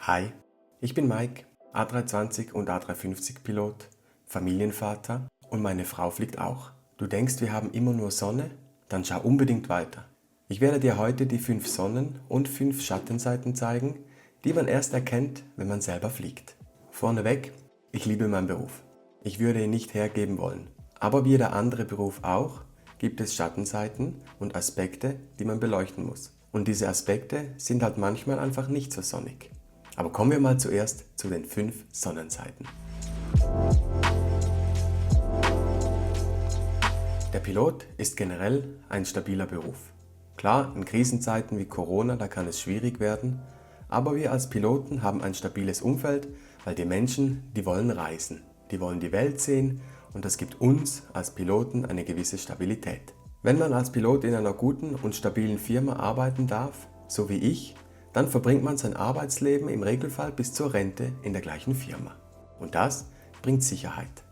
Hi, ich bin Mike, A320 und A350 Pilot, Familienvater und meine Frau fliegt auch. Du denkst, wir haben immer nur Sonne? Dann schau unbedingt weiter. Ich werde dir heute die 5 Sonnen- und 5 Schattenseiten zeigen, die man erst erkennt, wenn man selber fliegt. Vorneweg, ich liebe meinen Beruf. Ich würde ihn nicht hergeben wollen. Aber wie jeder andere Beruf auch, gibt es Schattenseiten und Aspekte, die man beleuchten muss. Und diese Aspekte sind halt manchmal einfach nicht so sonnig. Aber kommen wir mal zuerst zu den 5 Sonnenseiten. Der Pilot ist generell ein stabiler Beruf. Klar, in Krisenzeiten wie Corona, da kann es schwierig werden, aber wir als Piloten haben ein stabiles Umfeld, weil die Menschen, die wollen reisen, die wollen die Welt sehen und das gibt uns als Piloten eine gewisse Stabilität. Wenn man als Pilot in einer guten und stabilen Firma arbeiten darf, so wie ich, dann verbringt man sein Arbeitsleben im Regelfall bis zur Rente in der gleichen Firma. Und das bringt Sicherheit.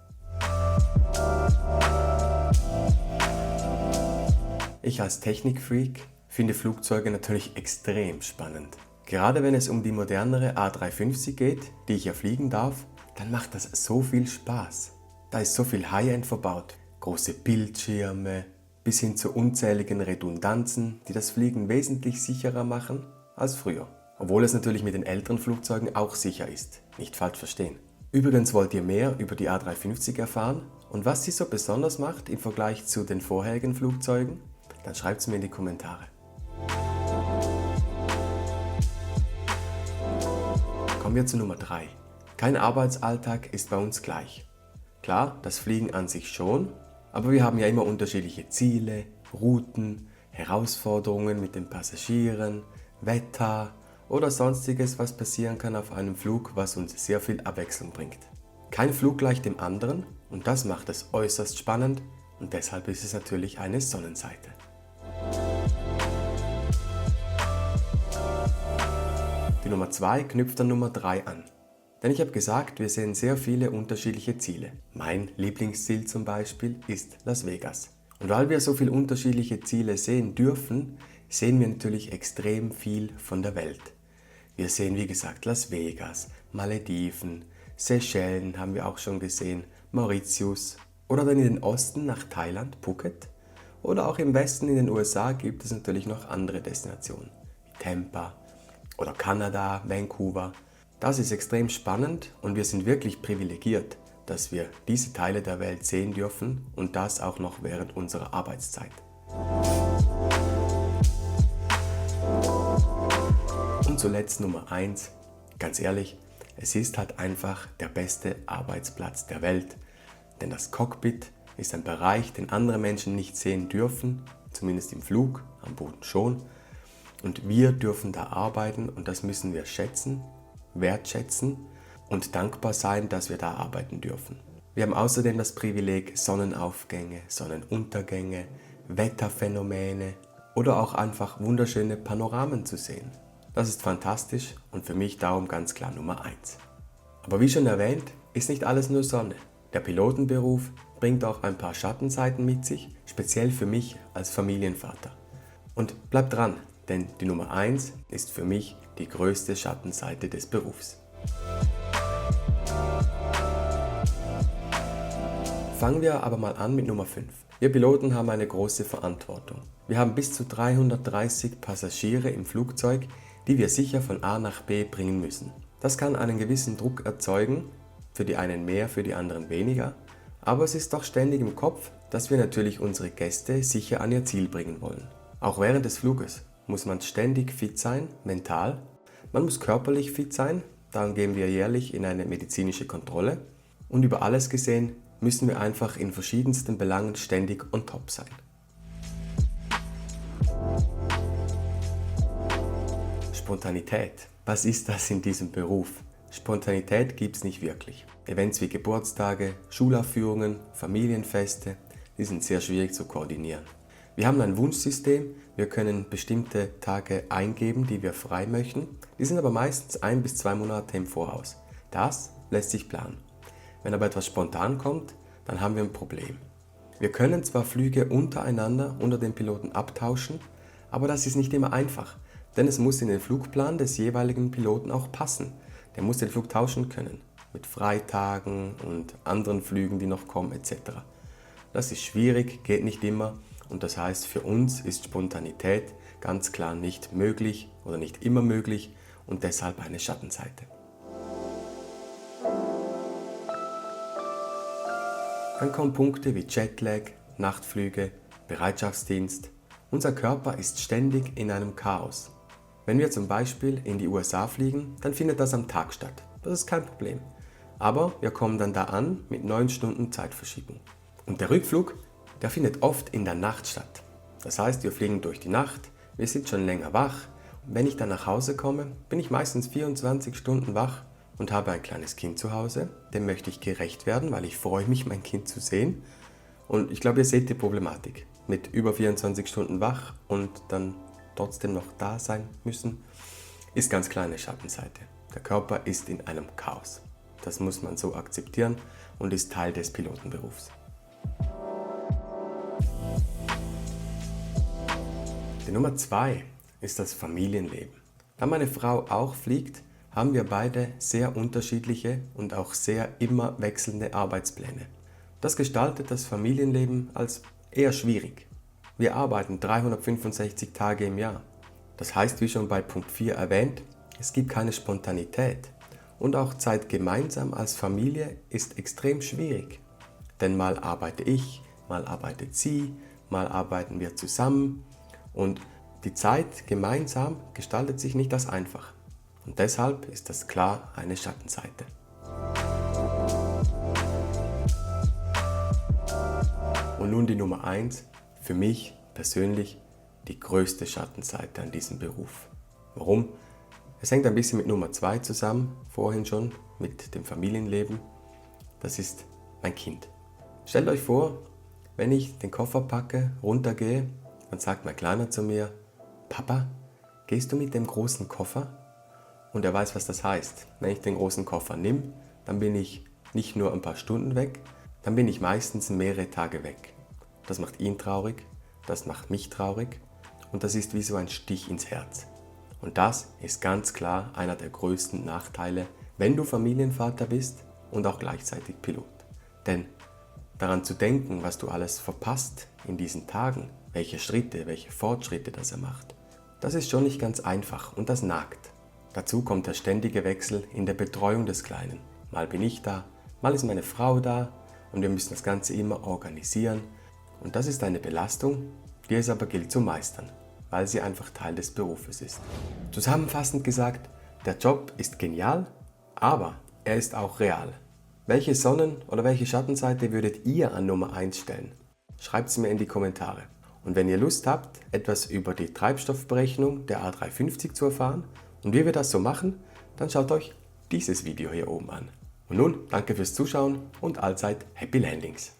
Ich als Technikfreak finde Flugzeuge natürlich extrem spannend. Gerade wenn es um die modernere A350 geht, die ich ja fliegen darf, dann macht das so viel Spaß. Da ist so viel High-End verbaut. Große Bildschirme, bis hin zu unzähligen Redundanzen, die das Fliegen wesentlich sicherer machen als früher. Obwohl es natürlich mit den älteren Flugzeugen auch sicher ist. Nicht falsch verstehen. Übrigens wollt ihr mehr über die A350 erfahren und was sie so besonders macht im Vergleich zu den vorherigen Flugzeugen? Dann schreibt es mir in die Kommentare. Kommen wir zu Nummer 3. Kein Arbeitsalltag ist bei uns gleich. Klar, das Fliegen an sich schon, aber wir haben ja immer unterschiedliche Ziele, Routen, Herausforderungen mit den Passagieren, Wetter oder sonstiges, was passieren kann auf einem Flug, was uns sehr viel Abwechslung bringt. Kein Flug gleich dem anderen und das macht es äußerst spannend und deshalb ist es natürlich eine Sonnenseite. Die Nummer 2 knüpft an Nummer 3 an. Denn ich habe gesagt, wir sehen sehr viele unterschiedliche Ziele. Mein Lieblingsziel zum Beispiel ist Las Vegas. Und weil wir so viele unterschiedliche Ziele sehen dürfen, sehen wir natürlich extrem viel von der Welt. Wir sehen wie gesagt Las Vegas, Malediven, Seychellen haben wir auch schon gesehen, Mauritius oder dann in den Osten nach Thailand, Phuket. Oder auch im Westen in den USA gibt es natürlich noch andere Destinationen, wie Tampa oder Kanada, Vancouver. Das ist extrem spannend und wir sind wirklich privilegiert, dass wir diese Teile der Welt sehen dürfen und das auch noch während unserer Arbeitszeit. Und zuletzt Nummer 1, ganz ehrlich, es ist halt einfach der beste Arbeitsplatz der Welt, denn das Cockpit ist ein Bereich, den andere Menschen nicht sehen dürfen, zumindest im Flug, am Boden schon. Und wir dürfen da arbeiten und das müssen wir schätzen, wertschätzen und dankbar sein, dass wir da arbeiten dürfen. Wir haben außerdem das Privileg, Sonnenaufgänge, Sonnenuntergänge, Wetterphänomene oder auch einfach wunderschöne Panoramen zu sehen. Das ist fantastisch und für mich darum ganz klar Nummer 1. Aber wie schon erwähnt, ist nicht alles nur Sonne. Der Pilotenberuf bringt auch ein paar Schattenseiten mit sich, speziell für mich als Familienvater. Und bleibt dran, denn die Nummer 1 ist für mich die größte Schattenseite des Berufs. Fangen wir aber mal an mit Nummer 5. Wir Piloten haben eine große Verantwortung. Wir haben bis zu 330 Passagiere im Flugzeug, die wir sicher von A nach B bringen müssen. Das kann einen gewissen Druck erzeugen, für die einen mehr, für die anderen weniger, aber es ist doch ständig im Kopf, dass wir natürlich unsere Gäste sicher an ihr Ziel bringen wollen. Auch während des Fluges muss man ständig fit sein, mental. Man muss körperlich fit sein, darum gehen wir jährlich in eine medizinische Kontrolle. Und über alles gesehen müssen wir einfach in verschiedensten Belangen ständig on top sein. Spontanität. Was ist das in diesem Beruf? Spontanität gibt es nicht wirklich. Events wie Geburtstage, Schulaufführungen, Familienfeste, die sind sehr schwierig zu koordinieren. Wir haben ein Wunschsystem, wir können bestimmte Tage eingeben, die wir frei möchten. Die sind aber meistens 1 bis 2 Monate im Voraus. Das lässt sich planen. Wenn aber etwas spontan kommt, dann haben wir ein Problem. Wir können zwar Flüge untereinander unter den Piloten abtauschen, aber das ist nicht immer einfach. Denn es muss in den Flugplan des jeweiligen Piloten auch passen. Der muss den Flug tauschen können, mit Freitagen und anderen Flügen, die noch kommen etc. Das ist schwierig, geht nicht immer und das heißt, für uns ist Spontanität ganz klar nicht möglich oder nicht immer möglich und deshalb eine Schattenseite. Dann kommen Punkte wie Jetlag, Nachtflüge, Bereitschaftsdienst. Unser Körper ist ständig in einem Chaos. Wenn wir zum Beispiel in die USA fliegen, dann findet das am Tag statt. Das ist kein Problem. Aber wir kommen dann da an mit 9 Stunden Zeitverschiebung. Und der Rückflug, der findet oft in der Nacht statt. Das heißt, wir fliegen durch die Nacht, wir sind schon länger wach. Und wenn ich dann nach Hause komme, bin ich meistens 24 Stunden wach und habe ein kleines Kind zu Hause. Dem möchte ich gerecht werden, weil ich freue mich, mein Kind zu sehen. Und ich glaube, ihr seht die Problematik. Mit über 24 Stunden wach und dann trotzdem noch da sein müssen, ist ganz klar eine Schattenseite. Der Körper ist in einem Chaos. Das muss man so akzeptieren und ist Teil des Pilotenberufs. Die Nummer 2 ist das Familienleben. Da meine Frau auch fliegt, haben wir beide sehr unterschiedliche und auch sehr immer wechselnde Arbeitspläne. Das gestaltet das Familienleben als eher schwierig. Wir arbeiten 365 Tage im Jahr. Das heißt, wie schon bei Punkt 4 erwähnt, es gibt keine Spontanität. Und auch Zeit gemeinsam als Familie ist extrem schwierig. Denn mal arbeite ich, mal arbeitet sie, mal arbeiten wir zusammen. Und die Zeit gemeinsam gestaltet sich nicht als einfach. Und deshalb ist das klar eine Schattenseite. Und nun die Nummer 1, für mich persönlich die größte Schattenseite an diesem Beruf. Warum? Es hängt ein bisschen mit Nummer 2 zusammen, vorhin schon, mit dem Familienleben. Das ist mein Kind. Stellt euch vor, wenn ich den Koffer packe, runtergehe, dann sagt mein Kleiner zu mir, Papa, gehst du mit dem großen Koffer? Und er weiß, was das heißt. Wenn ich den großen Koffer nehme, dann bin ich nicht nur ein paar Stunden weg, dann bin ich meistens mehrere Tage weg. Das macht ihn traurig, das macht mich traurig und das ist wie so ein Stich ins Herz. Und das ist ganz klar einer der größten Nachteile, wenn du Familienvater bist und auch gleichzeitig Pilot. Denn daran zu denken, was du alles verpasst in diesen Tagen, welche Schritte, welche Fortschritte das er macht, das ist schon nicht ganz einfach und das nagt. Dazu kommt der ständige Wechsel in der Betreuung des Kleinen. Mal bin ich da, mal ist meine Frau da und wir müssen das Ganze immer organisieren. Und das ist eine Belastung, die es aber gilt zu meistern, weil sie einfach Teil des Berufes ist. Zusammenfassend gesagt, der Job ist genial, aber er ist auch real. Welche Sonnen- oder welche Schattenseite würdet ihr an Nummer 1 stellen? Schreibt es mir in die Kommentare. Und wenn ihr Lust habt, etwas über die Treibstoffberechnung der A350 zu erfahren und wie wir das so machen, dann schaut euch dieses Video hier oben an. Und nun danke fürs Zuschauen und allzeit Happy Landings!